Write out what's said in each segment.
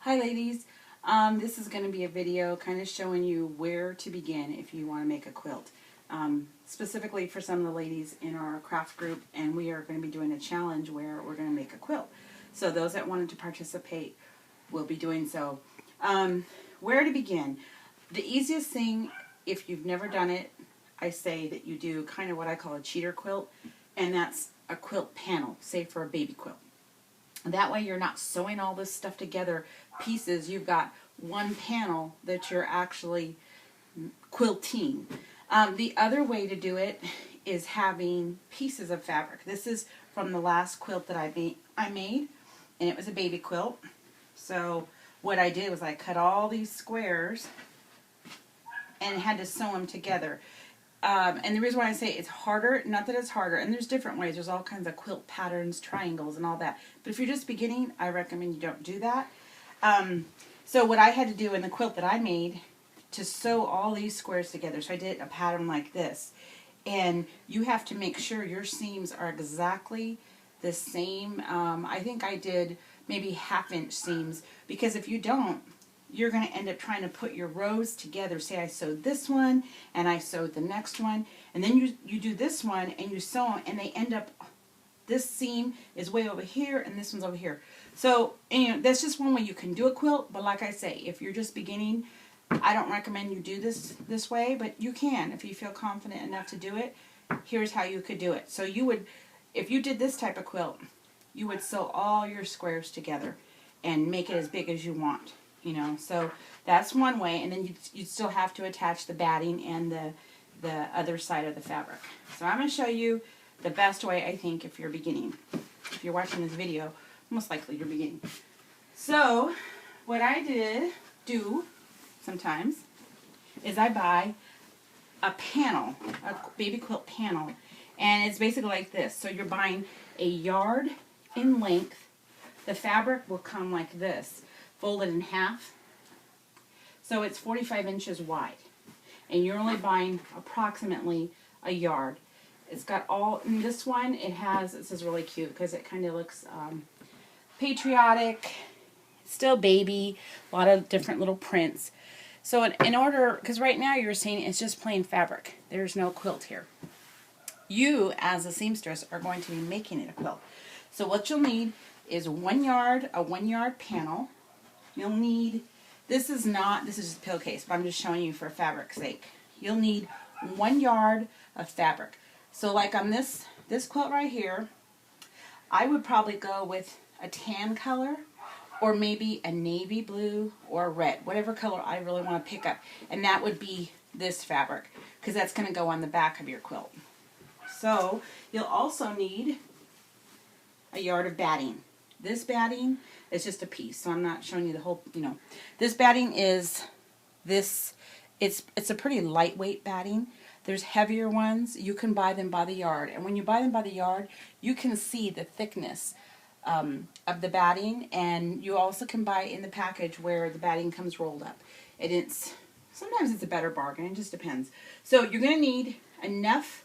Hi ladies, this is going to be a video kind of showing you where to begin if you want to make a quilt. Specifically for some of the ladies in our craft group, and we are going to be doing a challenge where we're going to make a quilt. So those that wanted to participate will be doing so. Where to begin? The easiest thing, if you've never done it, I say that you do kind of what I call a cheater quilt, and that's a quilt panel, say for a baby quilt. That way you're not sewing all this stuff together, pieces. You've got one panel that you're actually quilting. The other way to do it is having pieces of fabric. This is from the last quilt that I made, and it was a baby quilt. So what I did was I cut all these squares and had to sew them together. And the reason why I say it's harder, not that it's harder, and there's different ways. There's all kinds of quilt patterns, triangles, and all that. But if you're just beginning, I recommend you don't do that. So what I had to do in the quilt that I made to sew all these squares together, so I did a pattern like this. And you have to make sure your seams are exactly the same. I think I did maybe 1/2 inch seams, because if you don't, you're going to end up trying to put your rows together. Say I sewed this one, and I sewed the next one, and then you do this one, and you sew them, and they end up, this seam is way over here, and this one's over here. So, that's just one way you can do a quilt, but like I say, if you're just beginning, I don't recommend you do this way, but you can, if you feel confident enough to do it. Here's how you could do it. So you would, if you did this type of quilt, you would sew all your squares together and make it as big as you want. So that's one way, and then you'd still have to attach the batting and the other side of the fabric. So I'm going to show you the best way, I think, if you're beginning. If you're watching this video, most likely you're beginning. So what I do sometimes is I buy a panel, a baby quilt panel, and it's basically like this. So you're buying a yard in length. The fabric will come like this, folded in half. So it's 45 inches wide. And you're only buying approximately a yard. It's got all, in this one, this is really cute because it kind of looks patriotic, still baby, a lot of different little prints. So in order, because right now you're seeing it's just plain fabric. There's no quilt here. You, as a seamstress, are going to be making it a quilt. So what you'll need is a 1 yard panel. You'll need, this is just a pillowcase, but I'm just showing you for fabric's sake. You'll need 1 yard of fabric. So like on this quilt right here, I would probably go with a tan color, or maybe a navy blue or red, whatever color I really want to pick up. And that would be this fabric, because that's going to go on the back of your quilt. So you'll also need a yard of batting. This batting is just a piece, so I'm not showing you the whole, This batting is this, it's a pretty lightweight batting. There's heavier ones. You can buy them by the yard. And when you buy them by the yard, you can see the thickness of the batting, and you also can buy in the package where the batting comes rolled up. And sometimes it's a better bargain. It just depends. So you're going to need enough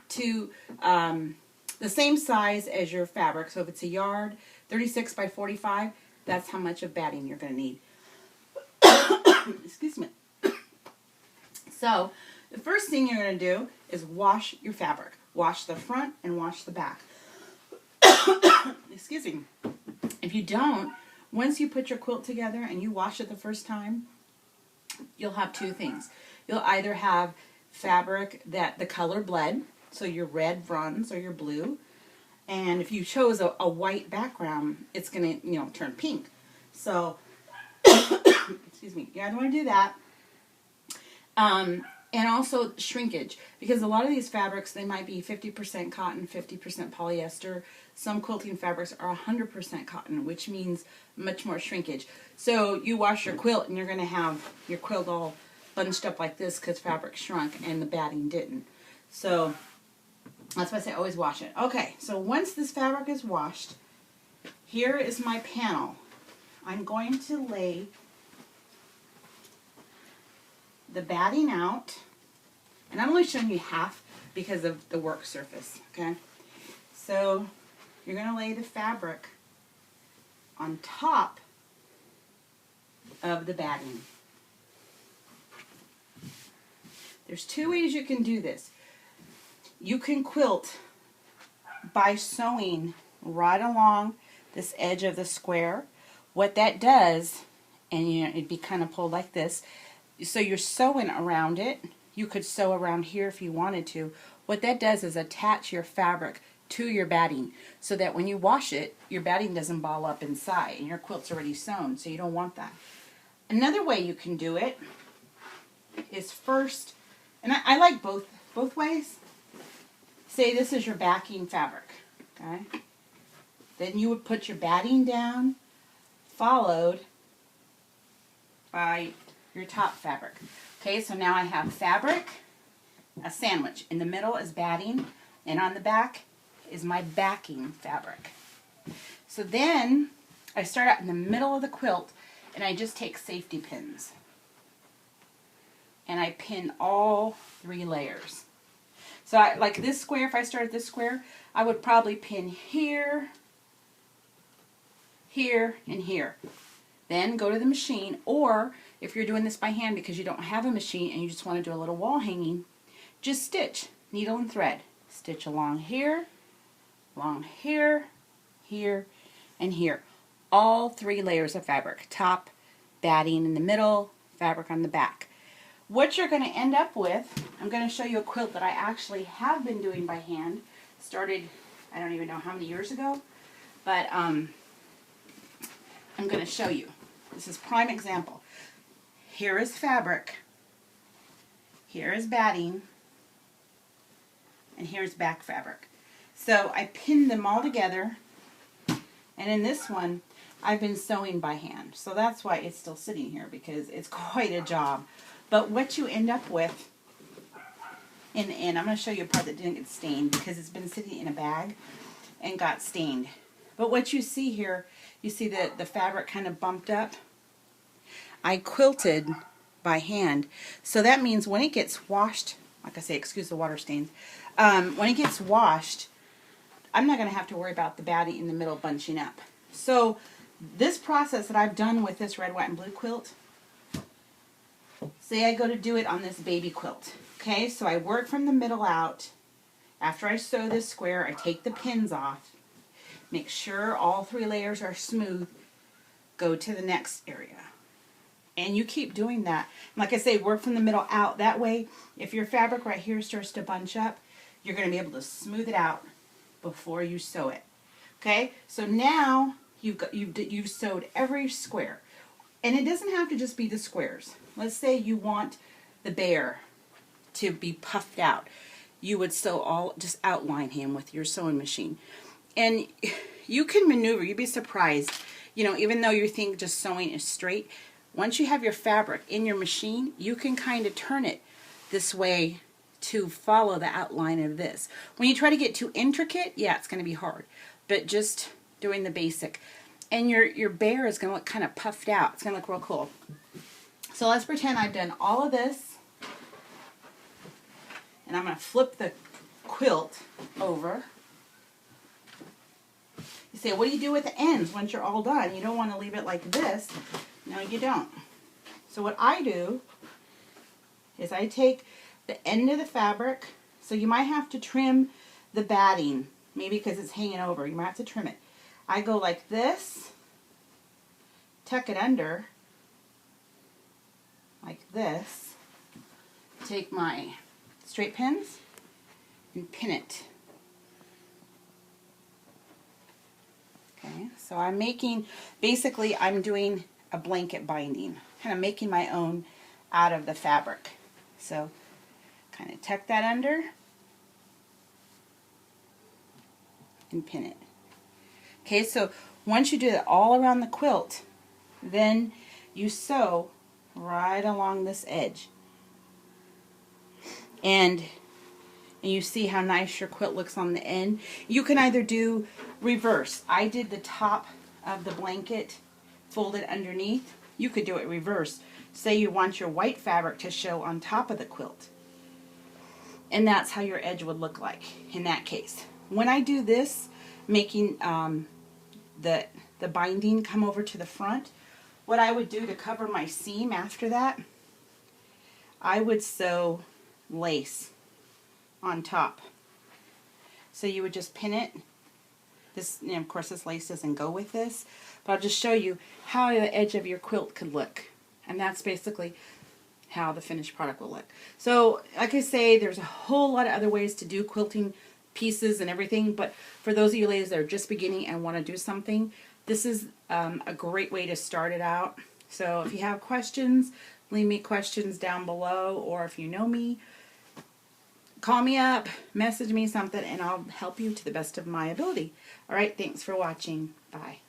to the same size as your fabric. So if it's a yard, 36 by 45, that's how much of batting you're going to need. Excuse me. So the first thing you're going to do is wash your fabric. Wash the front and wash the back. Excuse me. If you don't, once you put your quilt together and you wash it the first time, you'll have two things. You'll either have fabric that the color bled, so your red runs or your blue, and if you chose a white background, it's going to turn pink. So excuse me, you either want to do that, and also shrinkage, because a lot of these fabrics, they might be 50% cotton, 50% polyester. Some quilting fabrics are 100% cotton, which means much more shrinkage. So you wash your quilt and you're going to have your quilt all bunched up like this because fabric shrunk and the batting didn't. So that's why I say always wash it. Okay, so once this fabric is washed, here is my panel. I'm going to lay the batting out, and I'm only showing you half because of the work surface, okay? So you're going to lay the fabric on top of the batting. There's two ways you can do this. You can quilt by sewing right along this edge of the square. What that does, and it'd be kind of pulled like this, so you're sewing around it. You could sew around here if you wanted to. What that does is attach your fabric to your batting so that when you wash it, your batting doesn't ball up inside and your quilt's already sewn, so you don't want that. Another way you can do it is first, and I like both ways. Say this is your backing fabric, okay? Then you would put your batting down, followed by your top fabric. Okay, so now I have fabric, a sandwich. In the middle is batting, and on the back is my backing fabric. So then I start out in the middle of the quilt, and I just take safety pins. And I pin all 3 layers. So like this square, if I started this square, I would probably pin here, here, and here. Then go to the machine, or if you're doing this by hand because you don't have a machine and you just want to do a little wall hanging, just stitch, needle and thread. Stitch along here, here, and here. All 3 layers of fabric. Top, batting in the middle, fabric on the back. What you're going to end up with, I'm going to show you a quilt that I actually have been doing by hand. Started, I don't even know how many years ago, but I'm going to show you. This is prime example. Here is fabric, here is batting, and here's back fabric. So I pinned them all together, and in this one I've been sewing by hand. So that's why it's still sitting here, because it's quite a job. But what you end up with in the end, I'm going to show you a part that didn't get stained because it's been sitting in a bag and got stained. But what you see here, you see that the fabric kind of bumped up. I quilted by hand. So that means when it gets washed, like I say, excuse the water stains, when it gets washed, I'm not going to have to worry about the batting in the middle bunching up. So this process that I've done with this red, white, and blue quilt, say I go to do it on this baby quilt. Okay, so I work from the middle out. After I sew this square, I take the pins off. Make sure all 3 layers are smooth. Go to the next area. And you keep doing that. Like I say, work from the middle out. That way, if your fabric right here starts to bunch up, you're going to be able to smooth it out before you sew it. Okay, so now you've sewed every square. And it doesn't have to just be the squares. Let's say you want the bear to be puffed out. You would just outline him with your sewing machine. And you can maneuver, you'd be surprised. You know, even though you think just sewing is straight, once you have your fabric in your machine, you can kind of turn it this way to follow the outline of this. When you try to get too intricate, yeah, it's going to be hard. But just doing the basic. And your bear is going to look kind of puffed out. It's going to look real cool. So let's pretend I've done all of this. And I'm going to flip the quilt over. You say, what do you do with the ends once you're all done? You don't want to leave it like this. No, you don't. So what I do is I take the end of the fabric. So you might have to trim the batting, maybe because it's hanging over. You might have to trim it. I go like this, tuck it under, like this, take my straight pins and pin it. Okay, so I'm making, basically I'm doing a blanket binding, kind of making my own out of the fabric. So kind of tuck that under and pin it. Okay, so once you do that all around the quilt, then you sew right along this edge. And you see how nice your quilt looks on the end. You can either do reverse. I did the top of the blanket folded underneath. You could do it reverse. Say you want your white fabric to show on top of the quilt. And that's how your edge would look like in that case. When I do this, making the binding come over to the front, what I would do to cover my seam after that, I would sew lace on top. So you would just pin it. This, you know, of course, this lace doesn't go with this, but I'll just show you how the edge of your quilt could look. And that's basically how the finished product will look. So, like I say, there's a whole lot of other ways to do quilting pieces and everything, but for those of you ladies that are just beginning and want to do something, this is a great way to start it out. So if you have questions, leave me questions down below, or if you know me, call me up, message me something, and I'll help you to the best of my ability. All right, thanks for watching. Bye.